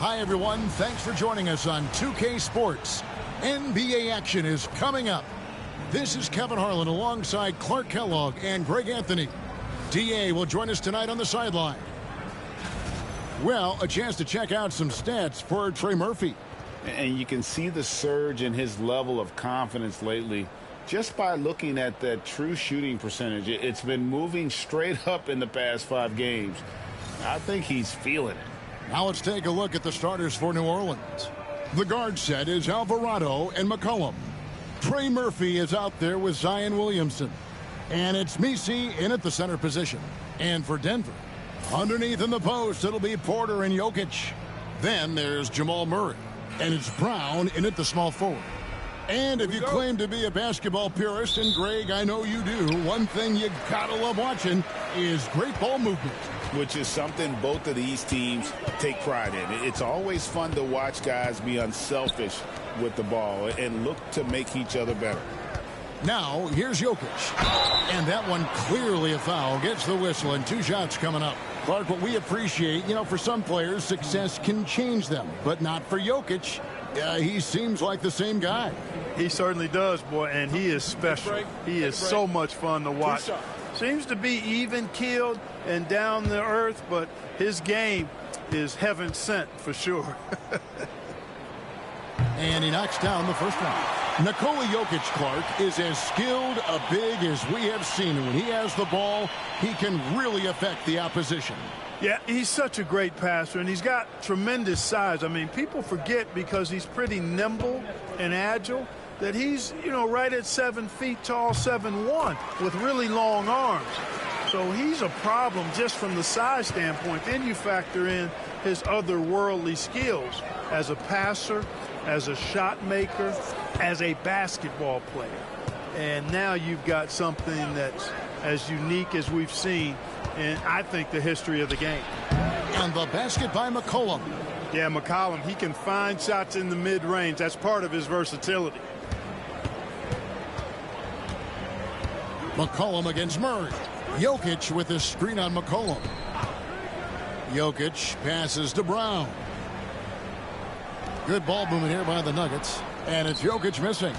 Hi, everyone. Thanks for joining us on 2K Sports. NBA action is coming up. This is Kevin Harlan alongside Clark Kellogg and Greg Anthony. DA will join us tonight on the sideline. Well, a chance to check out some stats for Trey Murphy. And you can see the surge in his level of confidence lately just by looking at that true shooting percentage. It's been moving straight up in the past 5 games. I think he's feeling it. Now let's take a look at the starters for New Orleans. The guard set is Alvarado and McCollum. Trey Murphy is out there with Zion Williamson. And it's Messi in at the center position. And for Denver, underneath in the post, it'll be Porter and Jokic. Then there's Jamal Murray. And it's Brown in at the small forward. And if you claim to be a basketball purist, and Greg, I know you do, one thing you gotta love watching is great ball movement. Which is something both of these teams take pride in. It's always fun to watch guys be unselfish with the ball and look to make each other better. Now, here's Jokic. And that one clearly a foul. Gets the whistle and 2 shots coming up. Clark, what we appreciate, for some players, success can change them. But not for Jokic. He seems like the same guy. He certainly does, boy, and he is special. He is so much fun to watch. Seems to be even-keeled and down to earth, but his game is heaven sent for sure. And he knocks down the first one. Nikola Jokic, Clark, is as skilled a big as we have seen. And when he has the ball, he can really affect the opposition. Yeah, he's such a great passer, and he's got tremendous size. I mean, people forget because he's pretty nimble and agile that he's, right at 7 feet tall, 7'1", with really long arms. So he's a problem just from the size standpoint. Then you factor in his otherworldly skills as a passer, as a shot maker, as a basketball player. And now you've got something that's as unique as we've seen in, I think, the history of the game. And the basket by McCollum. Yeah, McCollum, he can find shots in the mid-range. That's part of his versatility. McCollum against Murray. Jokic with a screen on McCollum. Jokic passes to Brown. Good ball movement here by the Nuggets. And it's Jokic missing.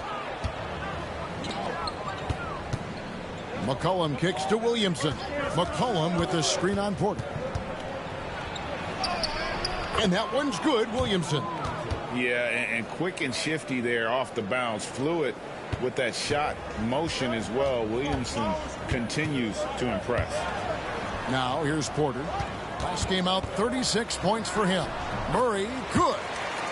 McCollum kicks to Williamson. McCollum with the screen on Porter. And that one's good, Williamson. Yeah, and quick and shifty there off the bounce. Fluid with that shot motion as well. Williamson continues to impress. Now here's Porter. Last game out, 36 points for him. Murray, good.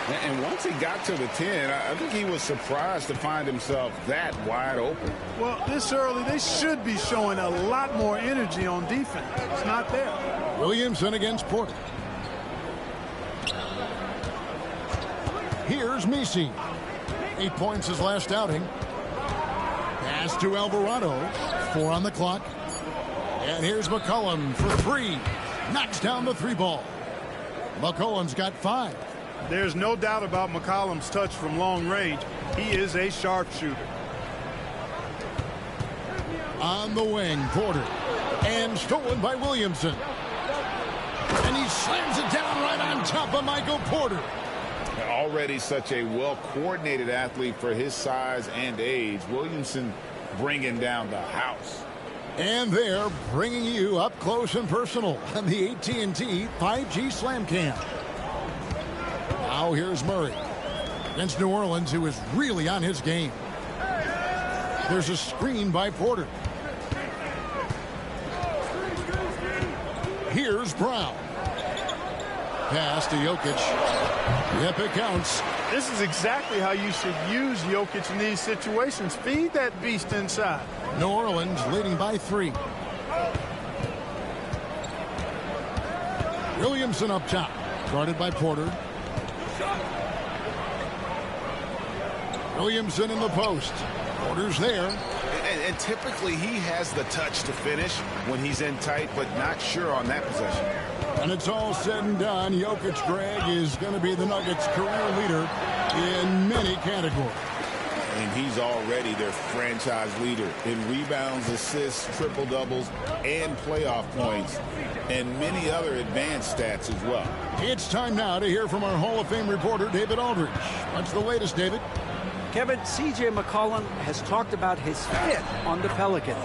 And once he got to the 10, I think he was surprised to find himself that wide open. Well, this early, they should be showing a lot more energy on defense. It's not there. Williamson against Porter. Here's Messi. 8 points his last outing. Pass to Alvarado. 4 on the clock. And here's McCollum for 3. Knocks down the 3 ball. McCollum's got 5. There's no doubt about McCollum's touch from long range. He is a sharpshooter. On the wing, Porter. And stolen by Williamson. And he slams it down right on top of Michael Porter. Already such a well-coordinated athlete for his size and age. Williamson bringing down the house. And they're bringing you up close and personal on the AT&T 5G Slam Cam. Now here's Murray against New Orleans, who is really on his game. There's a screen by Porter. Here's Brown. Pass to Jokic. Yep, it counts. This is exactly how you should use Jokic in these situations. Feed that beast inside. New Orleans leading by 3. Williamson up top. Guarded by Porter. Williamson in the post. Porter's there. And typically he has the touch to finish when he's in tight, but not sure on that possession. And it's all said and done, Jokic, Greg, is going to be the Nuggets' career leader in many categories. And he's already their franchise leader in rebounds, assists, triple-doubles, and playoff points, and many other advanced stats as well. It's time now to hear from our Hall of Fame reporter, David Aldridge. What's the latest, David? Kevin, C.J. McCollum has talked about his fit on the Pelicans.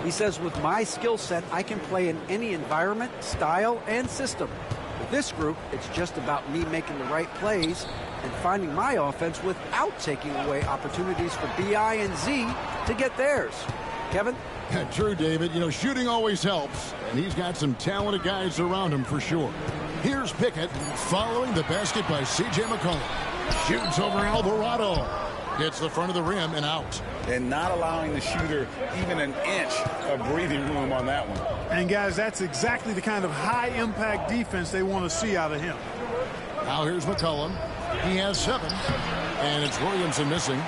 He says, with my skill set, I can play in any environment, style, and system. With this group, it's just about me making the right plays and finding my offense without taking away opportunities for B.I. and Z to get theirs. Kevin? Yeah, true, David. You know, shooting always helps, and he's got some talented guys around him for sure. Here's Pickett following the basket by C.J. McCollum. Shoots over Alvarado. Gets the front of the rim and out. And not allowing the shooter even an inch of breathing room on that one. And, guys, that's exactly the kind of high-impact defense they want to see out of him. Now here's McCollum. He has 7, and it's Williamson missing.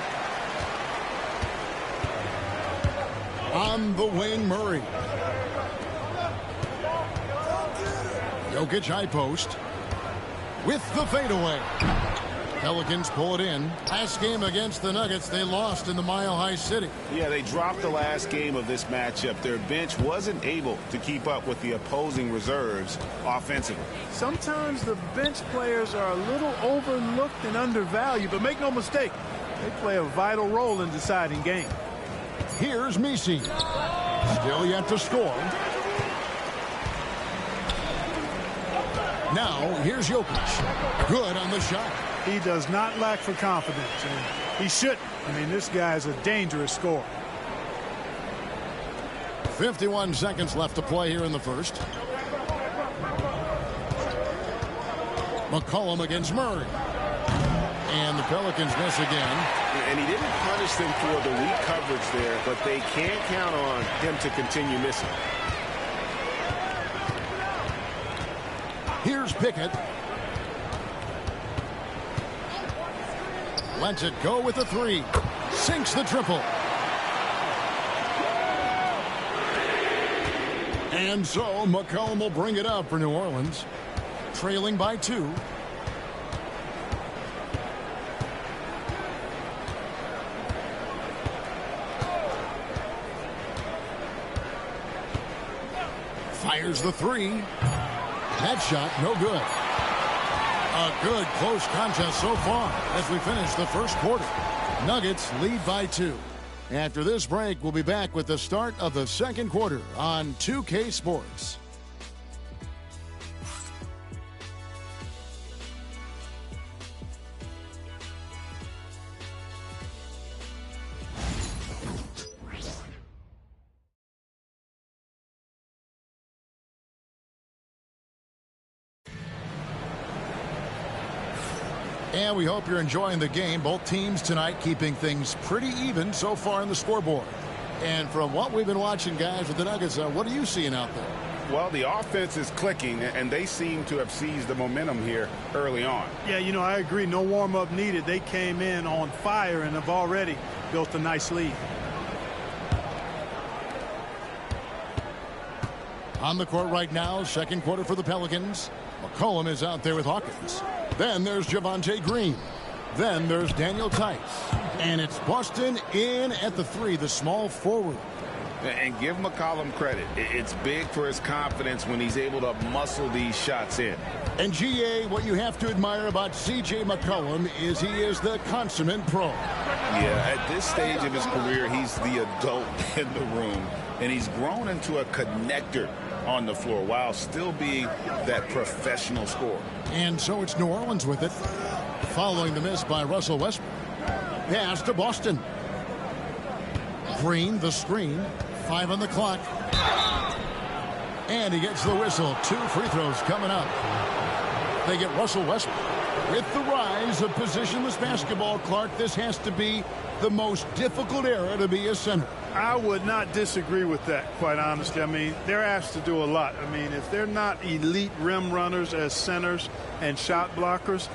On the wing, Murray. Jokic high post with the fadeaway. Pelicans pull it in. Last game against the Nuggets, they lost in the Mile High City. Yeah, they dropped the last game of this matchup. Their bench wasn't able to keep up with the opposing reserves offensively. Sometimes the bench players are a little overlooked and undervalued, but make no mistake, they play a vital role in deciding games. Here's Messi. Still yet to score. Now, here's Jokic. Good on the shot. He does not lack for confidence, and he shouldn't. I mean, this guy's a dangerous scorer. 51 seconds left to play here in the first. McCollum against Murray. And the Pelicans miss again. And he didn't punish them for the weak coverage there, but they can't count on him to continue missing. Here's Pickett. Lets it go with a 3. Sinks the triple. And so McCollum will bring it up for New Orleans. Trailing by 2. Fires the 3. That shot, no good. A good close contest so far as we finish the first quarter. Nuggets lead by 2. After this break, we'll be back with the start of the second quarter on 2K Sports. And we hope you're enjoying the game. Both teams tonight keeping things pretty even so far in the scoreboard. And from what we've been watching, guys, with the Nuggets, what are you seeing out there? Well, the offense is clicking, and they seem to have seized the momentum here early on. Yeah, you know, I agree. No warm-up needed. They came in on fire and have already built a nice lead. On the court right now, second quarter for the Pelicans. McCollum is out there with Hawkins. Then there's Javonte Green. Then there's Daniel Tice. And it's Boston in at the 3, the small forward. And give McCollum credit. It's big for his confidence when he's able to muscle these shots in. And GA, what you have to admire about C.J. McCollum is he is the consummate pro. Yeah, at this stage of his career, he's the adult in the room. And he's grown into a connector on the floor while still being that professional scorer. And so it's New Orleans with it. Following the miss by Russell Westbrook. Pass to Boston. Green, the screen. 5 on the clock. And he gets the whistle. 2 free throws coming up. They get Russell Westbrook. With the rise of positionless basketball, Clark, this has to be the most difficult era to be a center. I would not disagree with that, quite honestly. I mean, they're asked to do a lot. I mean, if they're not elite rim runners as centers and shot blockers,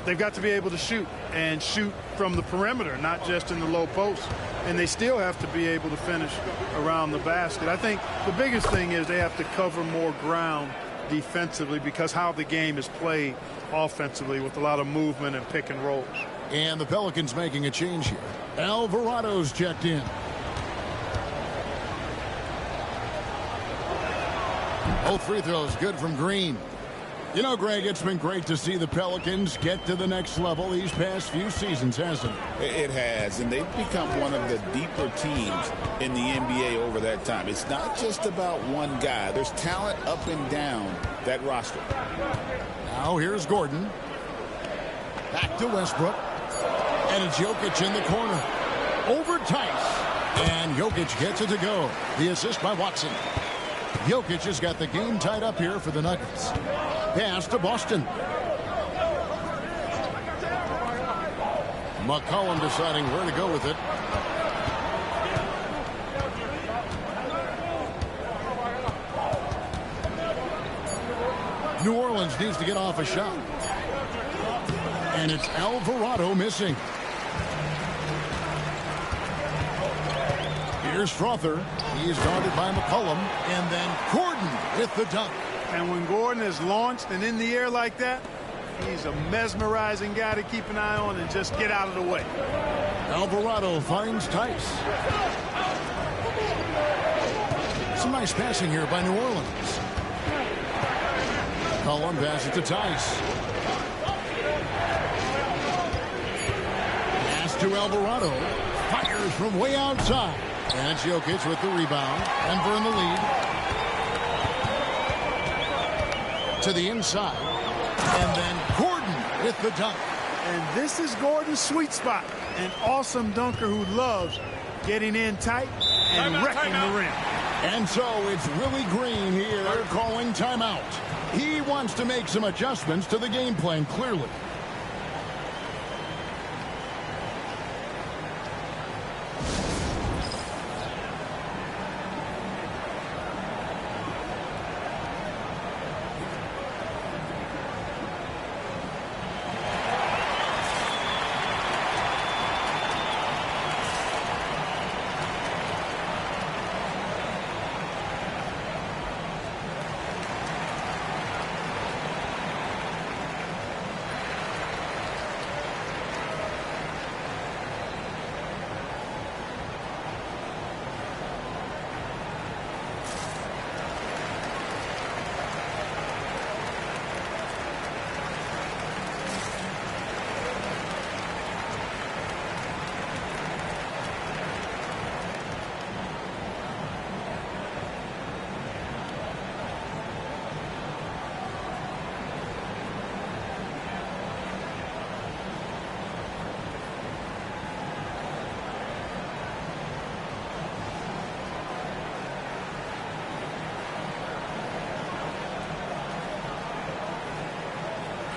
they've got to be able to shoot and shoot from the perimeter, not just in the low post. And they still have to be able to finish around the basket. I think the biggest thing is they have to cover more ground defensively because how the game is played offensively with a lot of movement and pick and rolls. And the Pelicans making a change here. Alvarado's checked in. Both free throws good from Green. You know, Greg, it's been great to see the Pelicans get to the next level these past few seasons, hasn't it? It has, and they've become one of the deeper teams in the NBA over that time. It's not just about one guy. There's talent up and down that roster. Now here's Gordon. Back to Westbrook. And it's Jokic in the corner. Over Tice. And Jokic gets it to go. The assist by Watson. Jokic has got the game tied up here for the Nuggets. Pass to Boston. McCollum deciding where to go with it. New Orleans needs to get off a shot. And it's Alvarado missing. Here's Strother. He's guarded by McCollum. And then Gordon with the dunk. And when Gordon is launched and in the air like that, he's a mesmerizing guy to keep an eye on and just get out of the way. Alvarado finds Tice. Some nice passing here by New Orleans. McCollum passes to Tice. Pass to Alvarado. Fires from way outside. And it's Jokic with the rebound. Denver in the lead. To the inside. And then Gordon with the dunk. And this is Gordon's sweet spot. An awesome dunker who loves getting in tight and wrecking the rim. And so it's Willie Green here calling timeout. He wants to make some adjustments to the game plan, clearly.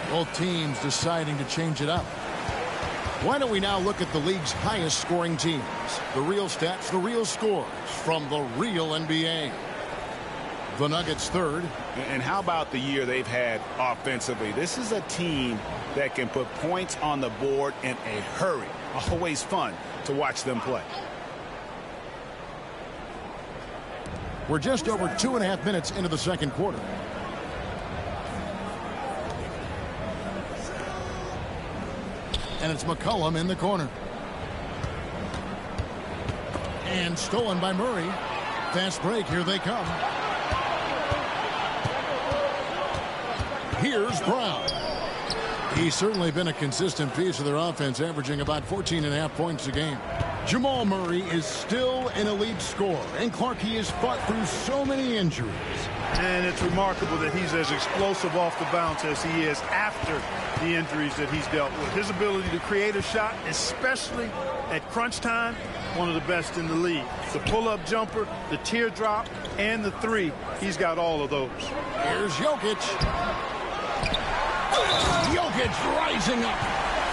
Both teams deciding to change it up. Why don't we now look at the league's highest scoring teams? The real stats, the real scores from the real NBA. The Nuggets third. And how about the year they've had offensively? This is a team that can put points on the board in a hurry. Always fun to watch them play. We're just over 2.5 minutes into the second quarter. And it's McCollum in the corner. And stolen by Murray. Fast break, here they come. Here's Brown. He's certainly been a consistent piece of their offense, averaging about 14.5 points a game. Jamal Murray is still an elite scorer. And Clark, he has fought through so many injuries. And it's remarkable that he's as explosive off the bounce as he is after the injuries that he's dealt with. His ability to create a shot, especially at crunch time, one of the best in the league. The pull-up jumper, the teardrop, and the three, he's got all of those. Here's Jokic. Jokic rising up.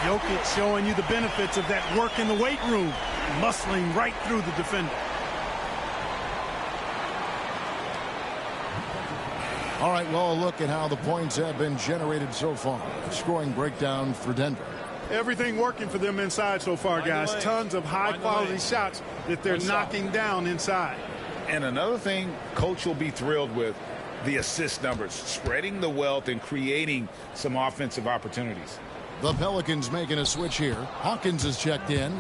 Jokic showing you the benefits of that work in the weight room, muscling right through the defender. All right, well, look at how the points have been generated so far. Scoring breakdown for Denver. Everything working for them inside so far, guys. Tons of high-quality shots that they're knocking down inside. And another thing coach will be thrilled with, the assist numbers, spreading the wealth and creating some offensive opportunities. The Pelicans making a switch here. Hawkins is checked in.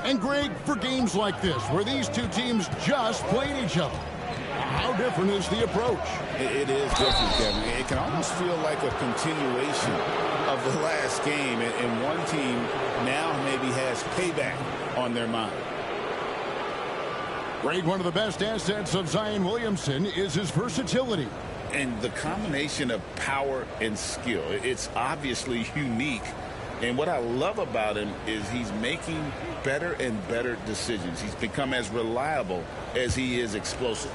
And Greg, for games like this, where these two teams just played each other, how different is the approach? It is different, Kevin. It can almost feel like a continuation of the last game, and one team now maybe has payback on their mind. Greg, one of the best assets of Zion Williamson is his versatility. And the combination of power and skill, it's obviously unique. And what I love about him is he's making better and better decisions. He's become as reliable as he is explosive.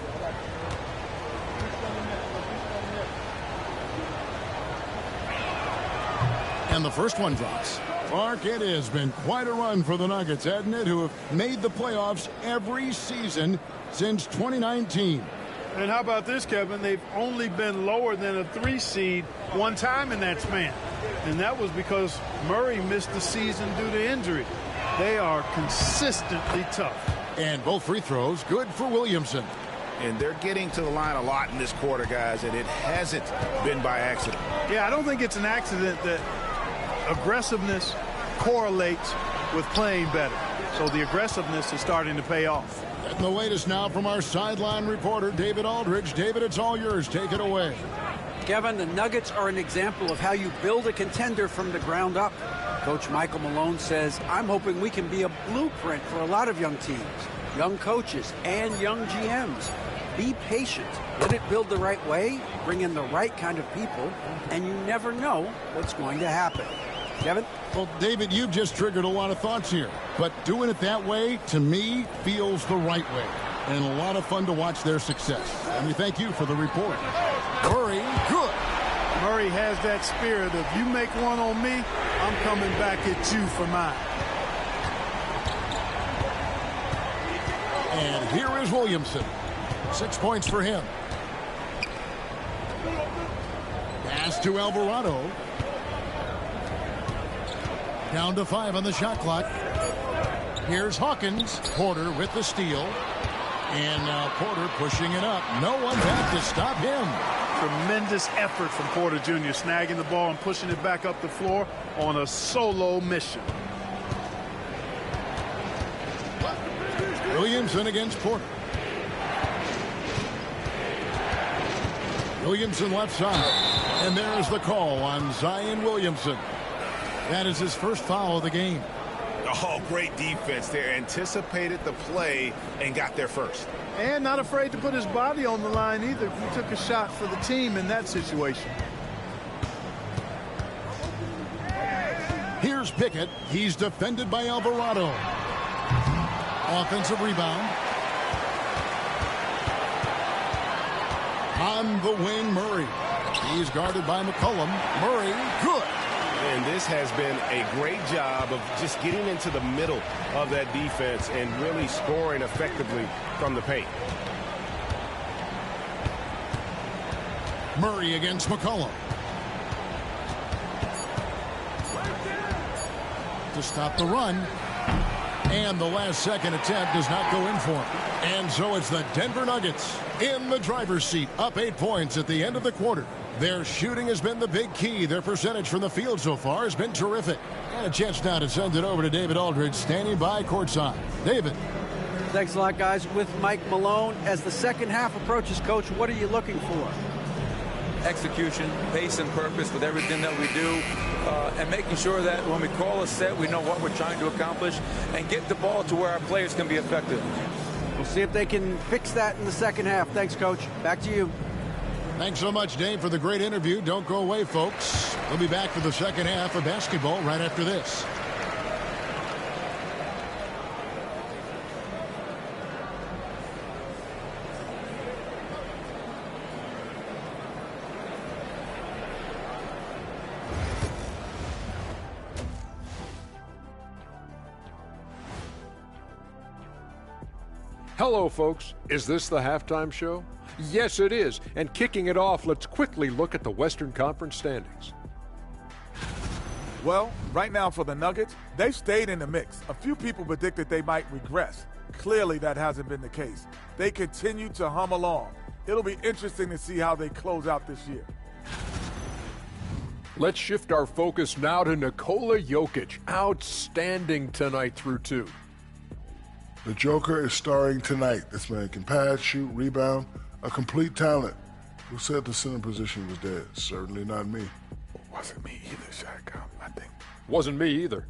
And the first one drops. Mark, it has been quite a run for the Nuggets, hasn't it, who have made the playoffs every season since 2019. And how about this, Kevin? They've only been lower than a 3 seed one time in that span. And that was because Murray missed the season due to injury. They are consistently tough. And both free throws good for Williamson. And they're getting to the line a lot in this quarter, guys, and it hasn't been by accident. Yeah, I don't think it's an accident that aggressiveness correlates with playing better. So the aggressiveness is starting to pay off. And the latest now from our sideline reporter, David Aldridge. David, it's all yours. Take it away. Kevin, the Nuggets are an example of how you build a contender from the ground up. Coach Michael Malone says, I'm hoping we can be a blueprint for a lot of young teams, young coaches, and young GMs. Be patient. Let it build the right way, bring in the right kind of people, and you never know what's going to happen. Kevin? Well, David, you've just triggered a lot of thoughts here. But doing it that way, to me, feels the right way. And a lot of fun to watch their success. And we thank you for the report. Murray, good. Murray has that spirit of, you make one on me, I'm coming back at you for mine. And here is Williamson. 6 points for him. Pass to Alvarado. Down to 5 on the shot clock. Here's Hawkins. Porter with the steal. And now Porter pushing it up. No one back to stop him. Tremendous effort from Porter Jr. snagging the ball and pushing it back up the floor on a solo mission. Williamson against Porter. Williamson left side. And there's the call on Zion Williamson. That is his first foul of the game. Oh, great defense there. Anticipated the play and got there first. And not afraid to put his body on the line either. He took a shot for the team in that situation. Here's Pickett. He's defended by Alvarado. Offensive rebound. On the wing, Murray. He's guarded by McCollum. Murray, good. And this has been a great job of just getting into the middle of that defense and really scoring effectively from the paint. Murray against McCollum. To stop the run. And the last second attempt does not go in for him. And so it's the Denver Nuggets in the driver's seat, up 8 points at the end of the quarter. Their shooting has been the big key. Their percentage from the field so far has been terrific. And a chance now to send it over to David Aldridge, standing by courtside. David. Thanks a lot, guys. With Mike Malone, as the second half approaches, Coach, what are you looking for? Execution, pace, and purpose with everything that we do, and making sure that when we call a set, we know what we're trying to accomplish and get the ball to where our players can be effective. We'll see if they can fix that in the second half. Thanks, Coach. Back to you. Thanks so much, Dave, for the great interview. Don't go away, folks. We'll be back for the second half of basketball right after this. Hello, folks. Is this the halftime show? Yes, it is. And kicking it off, let's quickly look at the Western Conference standings. Well, right now for the Nuggets, they've stayed in the mix. A few people predicted they might regress. Clearly, that hasn't been the case. They continue to hum along. It'll be interesting to see how they close out this year. Let's shift our focus now to Nikola Jokic. Outstanding tonight through 2. The Joker is starring tonight. This man can pass, shoot, rebound, a complete talent. Who said the center position was dead? Certainly not me. Wasn't me either, Shaq. I think. Wasn't me either.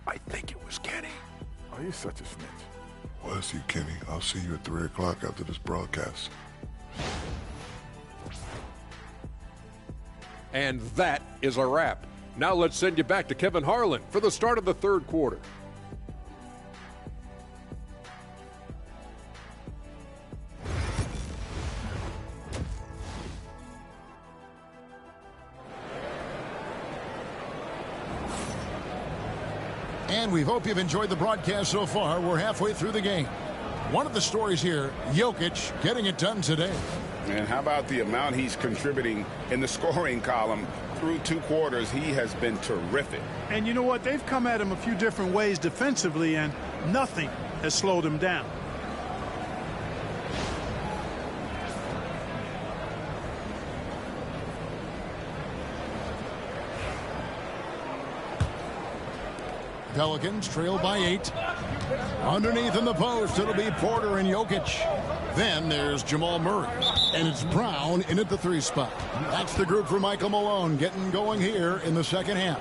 I think it was Kenny. Oh, you're such a snitch. Was he, Kenny? I'll see you at 3 o'clock after this broadcast. And that is a wrap. Now let's send you back to Kevin Harlan for the start of the 3rd quarter. And we hope you've enjoyed the broadcast so far. We're halfway through the game. One of the stories here, Jokic getting it done today. And how about the amount he's contributing in the scoring column through 2 quarters? He has been terrific. And you know what? They've come at him a few different ways defensively, and nothing has slowed him down. Pelicans trail by 8. Underneath in the post, it'll be Porter and Jokic. Then there's Jamal Murray. And it's Brown in at the 3 spot. That's the group for Michael Malone getting going here in the 2nd half.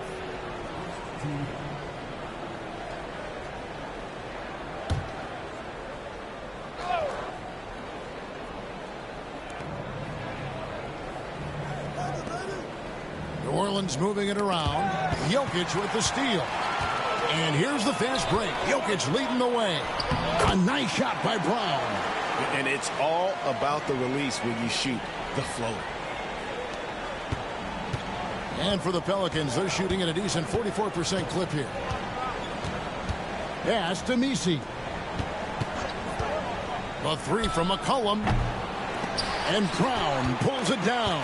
New Orleans moving it around. Jokic with the steal. And here's the fast break. Jokic leading the way. A nice shot by Brown. And it's all about the release when you shoot the float. And for the Pelicans, they're shooting at a decent 44% clip here. Pass to Messi. The 3 from McCollum. And Brown pulls it down.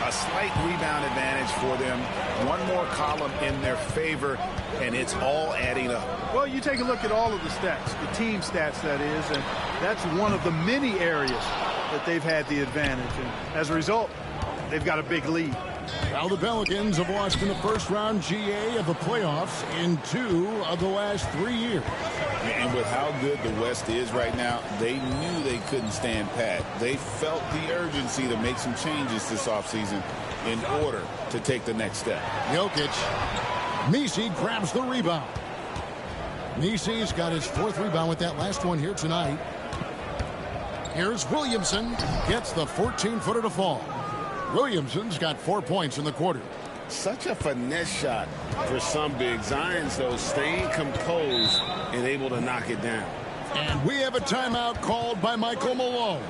A slight rebound advantage for them. One more column in their favor, and it's all adding up. Well, you take a look at all of the stats, the team stats, that is, and that's one of the many areas that they've had the advantage. And as a result, they've got a big lead. Now the Pelicans have lost in the 1st round GA of the playoffs in 2 of the last 3 years. And with how good the West is right now, they knew they couldn't stand pat. They felt the urgency to make some changes this offseason in order to take the next step. Jokic. Messi grabs the rebound. Messi's got his 4th rebound with that last one here tonight. Here's Williamson. Gets the 14-footer to fall. Williamson's got 4 points in the quarter. Such a finesse shot for some big. Zion's, though, staying composed and able to knock it down. And we have a timeout called by Michael Malone.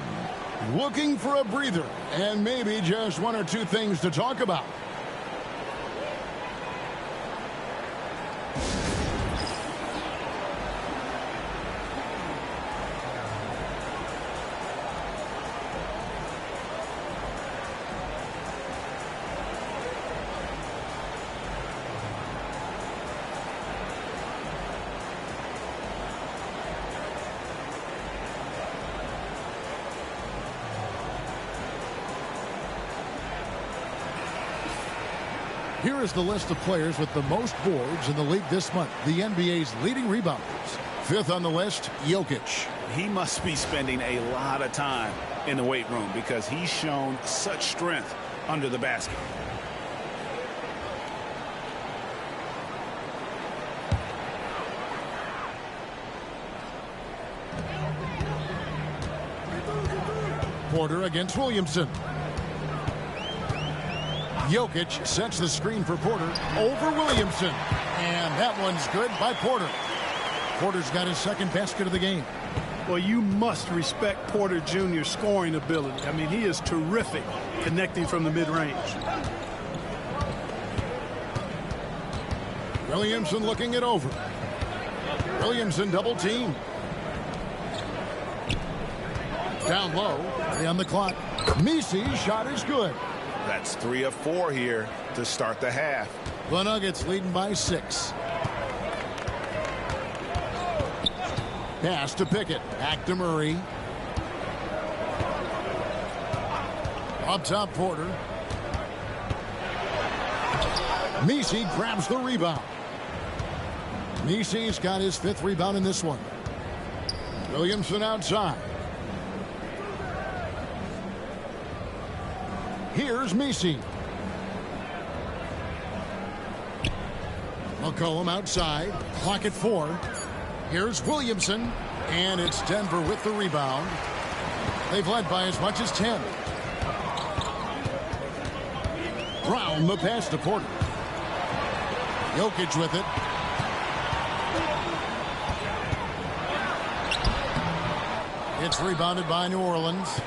Looking for a breather and maybe just 1 or 2 things to talk about. Here is the list of players with the most boards in the league this month. The NBA's leading rebounders. 5th on the list, Jokic. He must be spending a lot of time in the weight room because he's shown such strength under the basket. Porter against Williamson. Jokic sets the screen for Porter over Williamson. And that one's good by Porter. Porter's got his 2nd basket of the game. Well, you must respect Porter Jr.'s scoring ability. I mean, he is terrific connecting from the mid-range. Williamson looking it over. Williamson double team. Down low, 3 on the clock. Messi's shot is good. That's 3 of 4 here to start the half. The Nuggets leading by 6. Pass to Pickett. Back to Murray. Up top, Porter. Messi grabs the rebound. Messi's got his 5th rebound in this one. Williamson outside. Here's Messi. McCollum outside. Clock at 4. Here's Williamson. And it's Denver with the rebound. They've led by as much as 10. Brown the pass to Porter. Jokic with it. It's rebounded by New Orleans.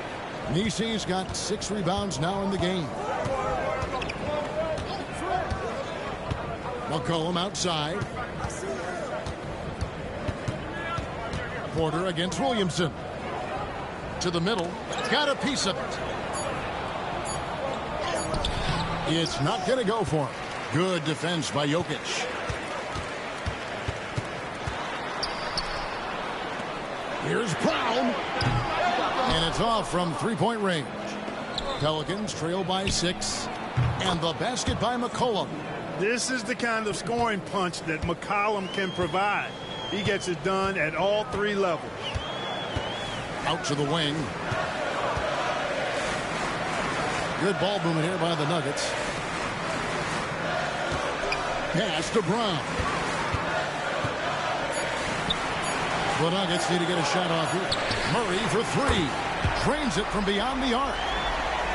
Messi's got 6 rebounds now in the game. McCollum outside. Porter against Williamson. To the middle. Got a piece of it. It's not going to go for him. Good defense by Jokic. Here's Brown. And it's off from 3-point range. Pelicans trail by 6. And the basket by McCollum. This is the kind of scoring punch that McCollum can provide. He gets it done at all 3 levels. Out to the wing. Good ball movement here by the Nuggets. Pass to Brown. The Nuggets need to get a shot off here. Murray for 3. Drains it from beyond the arc.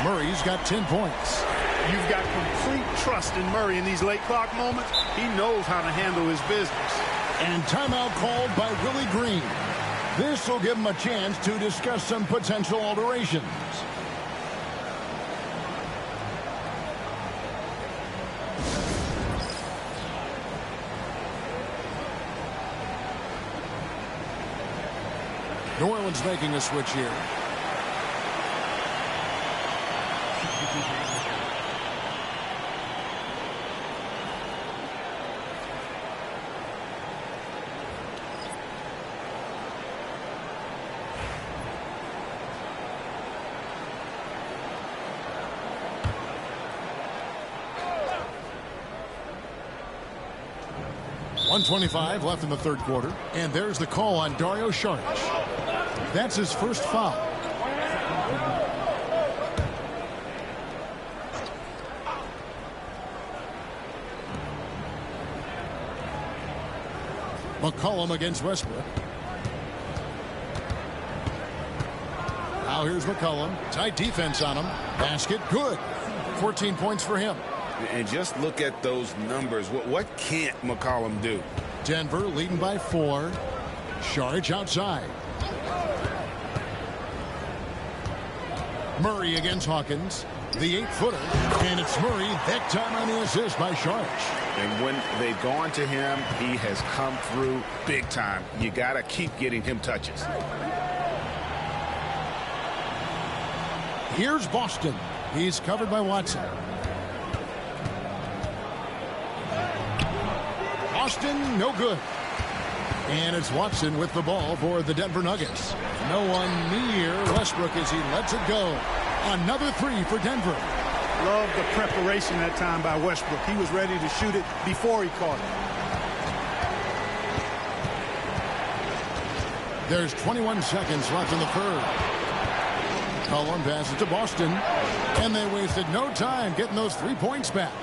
Murray's got 10 points. You've got complete trust in Murray in these late clock moments. He knows how to handle his business. And timeout called by Willie Green. This will give him a chance to discuss some potential alterations. New Orleans making a switch here. .125 left in the 3rd quarter. And there's the call on Dario Saric. That's his first foul. McCollum against Westbrook. Now here's McCollum. Tight defense on him. Basket good. 14 points for him. And just look at those numbers. What can't McCollum do? Denver leading by 4. Saric outside. Murray against Hawkins. The 8-footer. And it's Murray that time on the assist by Saric. And when they've gone to him, he has come through big time. You got to keep getting him touches. Here's Boston. He's covered by Watson. Boston, no good. And it's Watson with the ball for the Denver Nuggets. No one near Westbrook as he lets it go. Another 3 for Denver. Love the preparation that time by Westbrook. He was ready to shoot it before he caught it. There's 21 seconds left in the 3rd. Cullen passes to Boston. And they wasted no time getting those 3 points back.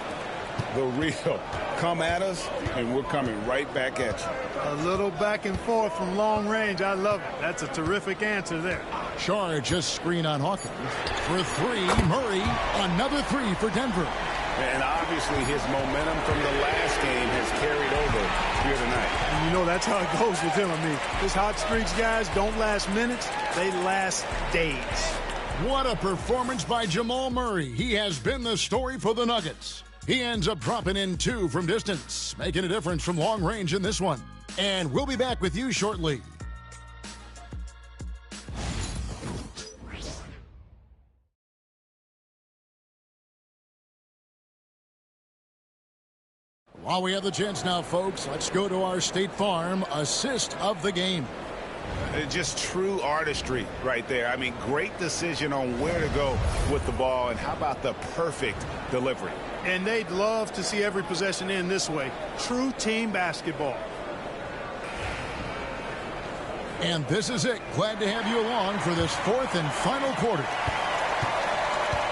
The real. Come at us, and we're coming right back at you. A little back and forth from long range. I love it. That's a terrific answer there. Saric just screen on Hawkins. For 3, Murray. Another 3 for Denver. And obviously his momentum from the last game has carried over here tonight. And you know that's how it goes with him. I mean, his hot streaks, guys, don't last minutes. They last days. What a performance by Jamal Murray. He has been the story for the Nuggets. He ends up dropping in 2 from distance, making a difference from long range in this one. And we'll be back with you shortly. While we have the chance now, folks, let's go to our State Farm assist of the game. Just true artistry right there. I mean, great decision on where to go with the ball, and how about the perfect delivery. And they'd love to see every possession end this way. True team basketball. And this is it. Glad to have you along for this fourth and final quarter.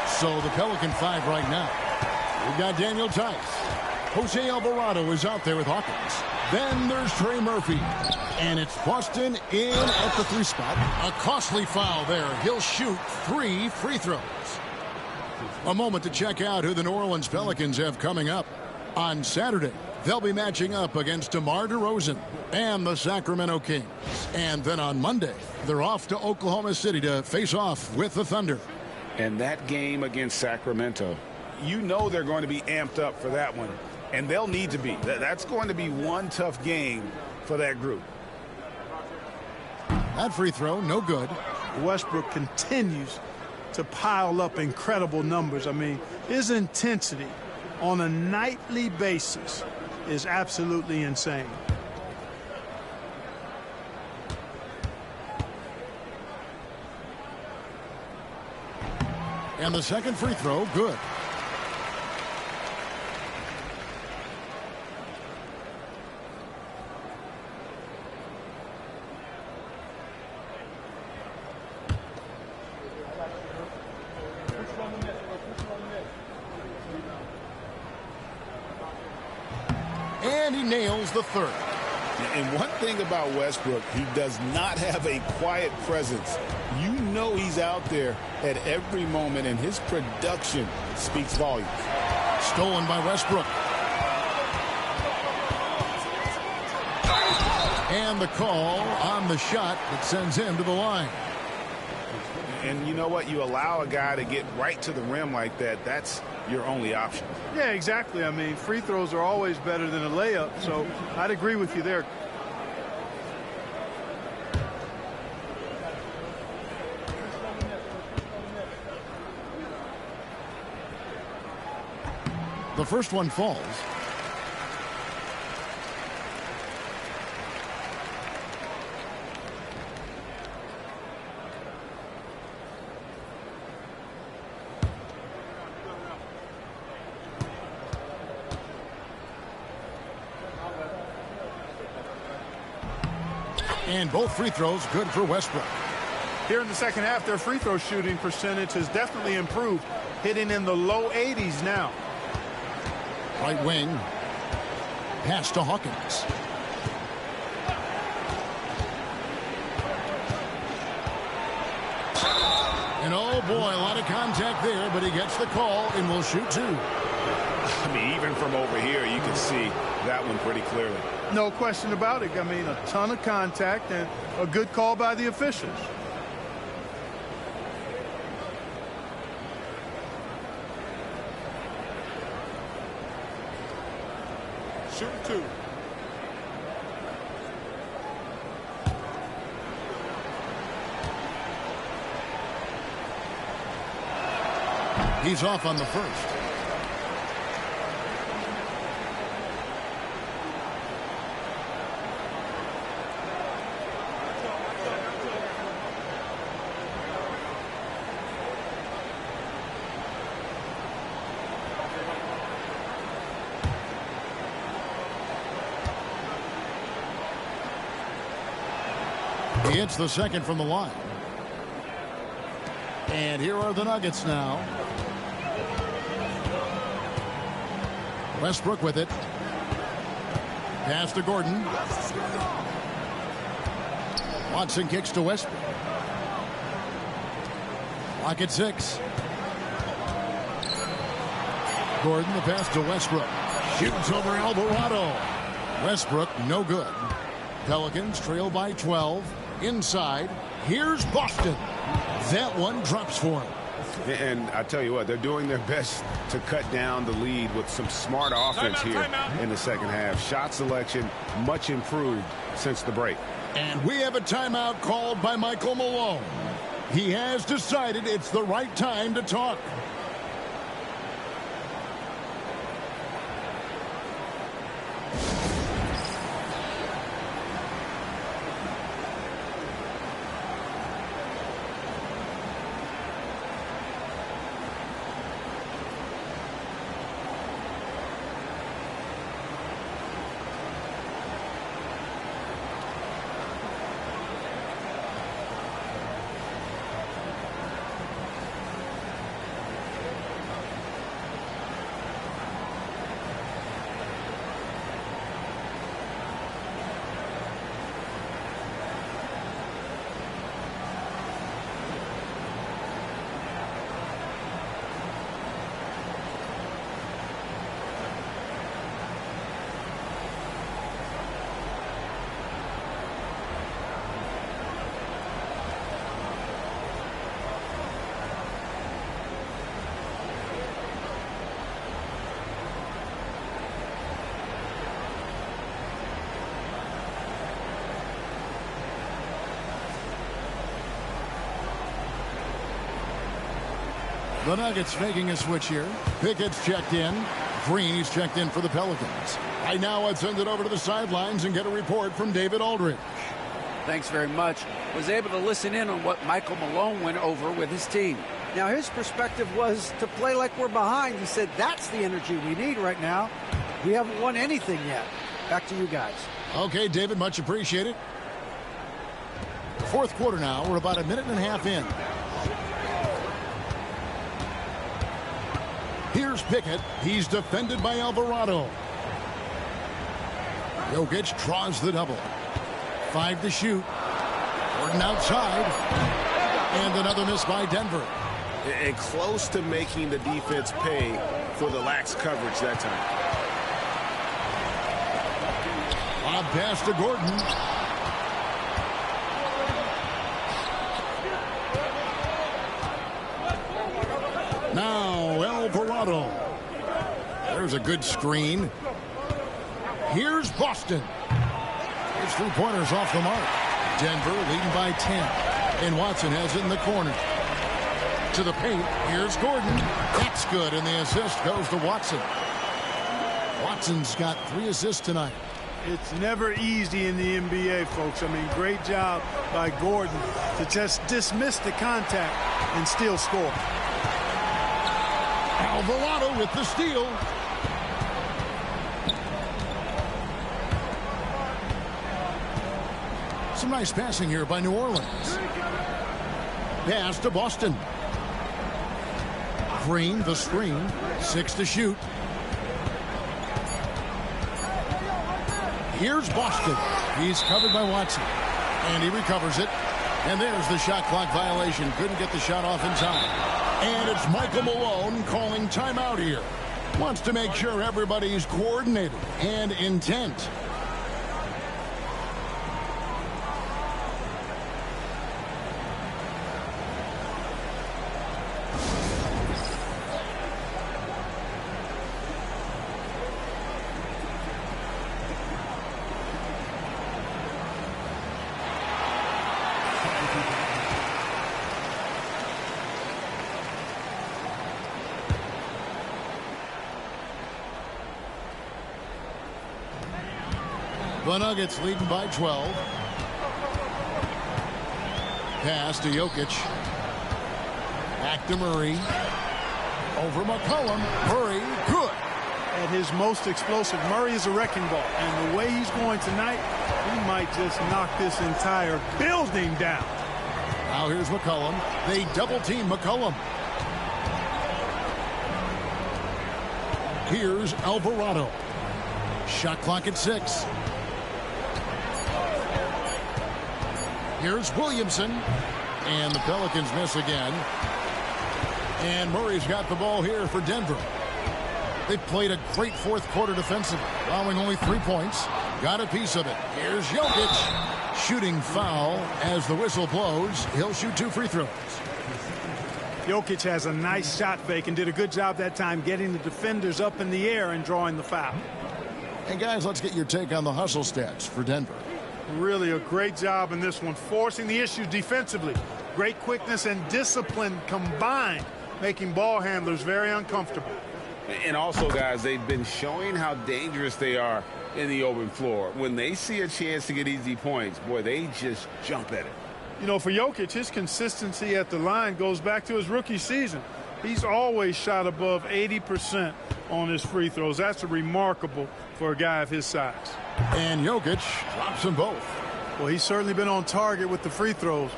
So the Pelican 5 right now. We've got Daniel Tice. Jose Alvarado is out there with Hawkins. Then there's Trey Murphy. And it's Boston in at the 3 spot. A costly foul there. He'll shoot 3 free throws. A moment to check out who the New Orleans Pelicans have coming up. On Saturday, they'll be matching up against DeMar DeRozan and the Sacramento Kings. And then on Monday, they're off to Oklahoma City to face off with the Thunder. And that game against Sacramento, you know they're going to be amped up for that one. And they'll need to be. That's going to be one tough game for that group. That free throw, no good. Westbrook continues to pile up incredible numbers. I mean, his intensity on a nightly basis is absolutely insane. And the second free throw, good. And he nails the third. And one thing about Westbrook, he does not have a quiet presence. You know he's out there at every moment, and his production speaks volumes. Stolen by Westbrook. And the call on the shot that sends him to the line. And you know what? You allow a guy to get right to the rim like that, that's your only option. Yeah, exactly. I mean, free throws are always better than a layup, so I'd agree with you there. The first one falls. And both free throws good for Westbrook. Here in the second half, their free throw shooting percentage has definitely improved, hitting in the low 80s now. Right wing. Pass to Hawkins. And oh boy, a lot of contact there, but he gets the call and will shoot 2. I mean, even from over here, you can see that one pretty clearly. No question about it. I mean, a ton of contact and a good call by the officials. Shoot 2. He's off on the first. He hits the second from the line. And here are the Nuggets now. Westbrook with it. Pass to Gordon. Watson kicks to Westbrook. Lock at 6. Gordon, the pass to Westbrook. Shoots over Alvarado. Westbrook, no good. Pelicans trail by 12. Inside, here's Boston. That one drops for him. And I tell you what, they're doing their best to cut down the lead with some smart offense here in the second half. Shot selection much improved since the break. And we have a timeout called by Michael Malone. He has decided it's the right time to talk. The Nuggets making a switch here. Pickett's checked in. Green, he's checked in for the Pelicans. Right now, I'd send it over to the sidelines and get a report from David Aldridge. Thanks very much. Was able to listen in on what Michael Malone went over with his team. Now, his perspective was to play like we're behind. He said that's the energy we need right now. We haven't won anything yet. Back to you guys. Okay, David, much appreciated. Fourth quarter now. We're about a minute and a half in. Here's Pickett. He's defended by Alvarado. Jokic draws the double. 5 to shoot. Gordon outside. And another miss by Denver. And close to making the defense pay for the lax coverage that time. Lob pass to Gordon. Now Alvarado. There's a good screen. Here's Boston. His 3-pointers off the mark. Denver leading by 10. And Watson has it in the corner. To the paint. Here's Gordon. That's good. And the assist goes to Watson. Watson's got 3 assists tonight. It's never easy in the NBA, folks. I mean, great job by Gordon to just dismiss the contact and still score. Alvarado with the steal. Some nice passing here by New Orleans. Pass to Boston. Green, the screen. 6 to shoot. Here's Boston. He's covered by Watson. And he recovers it. And there's the shot clock violation. Couldn't get the shot off in time. And it's Michael Malone calling timeout here. Wants to make sure everybody's coordinated and intent. The Nuggets leading by 12. Pass to Jokic. Back to Murray. Over McCollum. Murray, good. At his most explosive, Murray is a wrecking ball. And the way he's going tonight, he might just knock this entire building down. Now here's McCollum. They double team McCollum. Here's Alvarado. Shot clock at 6. Here's Williamson. And the Pelicans miss again. And Murray's got the ball here for Denver. They played a great fourth quarter defensively, allowing only 3 points. Got a piece of it. Here's Jokic. Shooting foul as the whistle blows. He'll shoot 2 free throws. Jokic has a nice shot fake and did a good job that time getting the defenders up in the air and drawing the foul. And guys, let's get your take on the hustle stats for Denver. Really a great job in this one, forcing the issues defensively. Great quickness and discipline combined, making ball handlers very uncomfortable. And also, guys, they've been showing how dangerous they are in the open floor. When they see a chance to get easy points, boy, they just jump at it. You know, for Jokic, his consistency at the line goes back to his rookie season. He's always shot above 80% on his free throws. That's remarkable for a guy of his size. And Jokic drops them both. Well, he's certainly been on target with the free throws.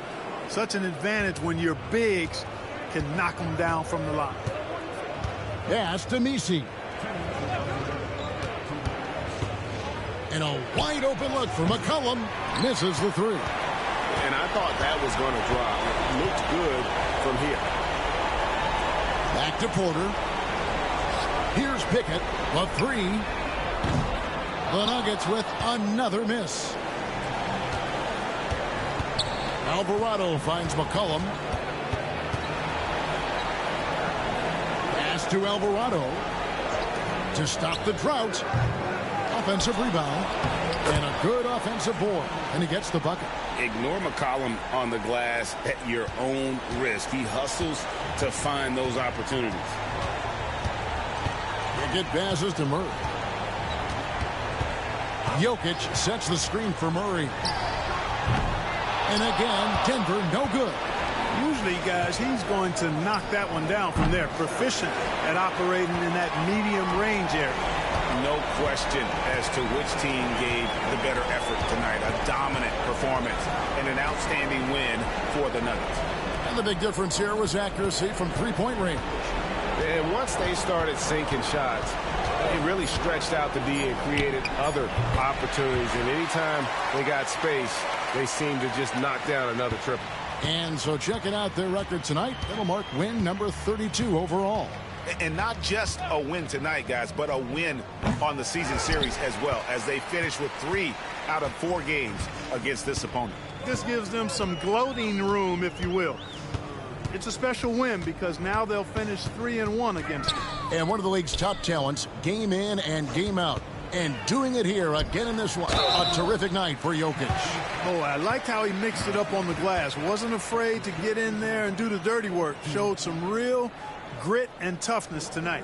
Such an advantage when your bigs can knock them down from the line. Pass to Messi. And a wide open look for McCollum. Misses the 3. And I thought that was going to drop. It looked good from here. Back to Porter. Here's Pickett. The 3. The Nuggets with another miss. Alvarado finds McCollum. Pass to Alvarado to stop the drought. Offensive rebound. And a good offensive board, and he gets the bucket. Ignore McCollum on the glass at your own risk. He hustles to find those opportunities. He'll get passes to Murray. Jokic sets the screen for Murray. And again, Denver no good. Usually, guys, he's going to knock that one down from there. Proficient at operating in that medium range area. No question as to which team gave the better effort tonight. A dominant performance and an outstanding win for the Nuggets. And the big difference here was accuracy from three-point range. And once they started sinking shots, it really stretched out the D and created other opportunities. And anytime they got space, they seemed to just knock down another triple. And so checking out their record tonight, it'll mark win number 32 overall. And not just a win tonight, guys, but a win on the season series as well, as they finish with 3 out of 4 games against this opponent. This gives them some gloating room, if you will. It's a special win because now they'll finish 3-1 against them. And one of the league's top talents, game in and game out. And doing it here again in this one. A terrific night for Jokic. Oh, I liked how he mixed it up on the glass. Wasn't afraid to get in there and do the dirty work. Showed some real grit and toughness tonight.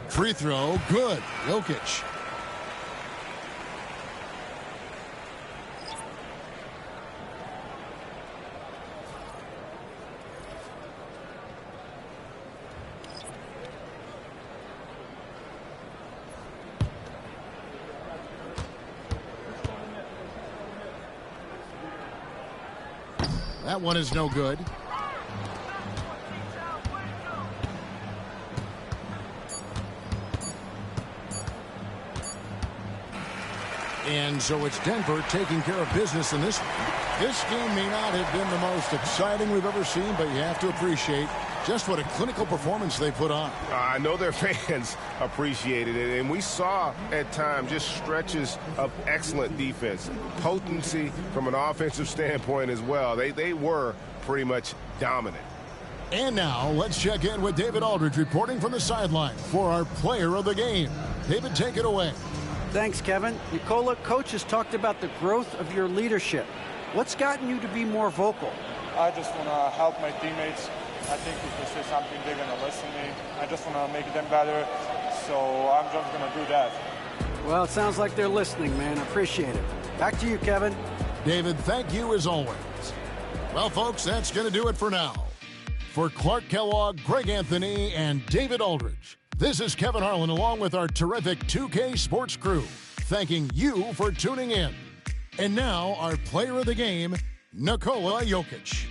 Free throw, good. Jokic. That one is no good. And so it's Denver taking care of business in this one. This game may not have been the most exciting we've ever seen, but you have to appreciate just what a clinical performance they put on. I know their fans appreciated it, and we saw at times just stretches of excellent defense, potency from an offensive standpoint as well. They were pretty much dominant. And now let's check in with David Aldridge reporting from the sideline for our player of the game. David, take it away. Thanks, Kevin. Nikola, coach has talked about the growth of your leadership. What's gotten you to be more vocal? I just want to help my teammates. I think if they say something, they're going to listen to me. I just want to make them better, so I'm just going to do that. Well, it sounds like they're listening, man. I appreciate it. Back to you, Kevin. David, thank you as always. Well, folks, that's going to do it for now. For Clark Kellogg, Greg Anthony, and David Aldridge, this is Kevin Harlan along with our terrific 2K Sports crew, thanking you for tuning in. And now, our player of the game, Nikola Jokic.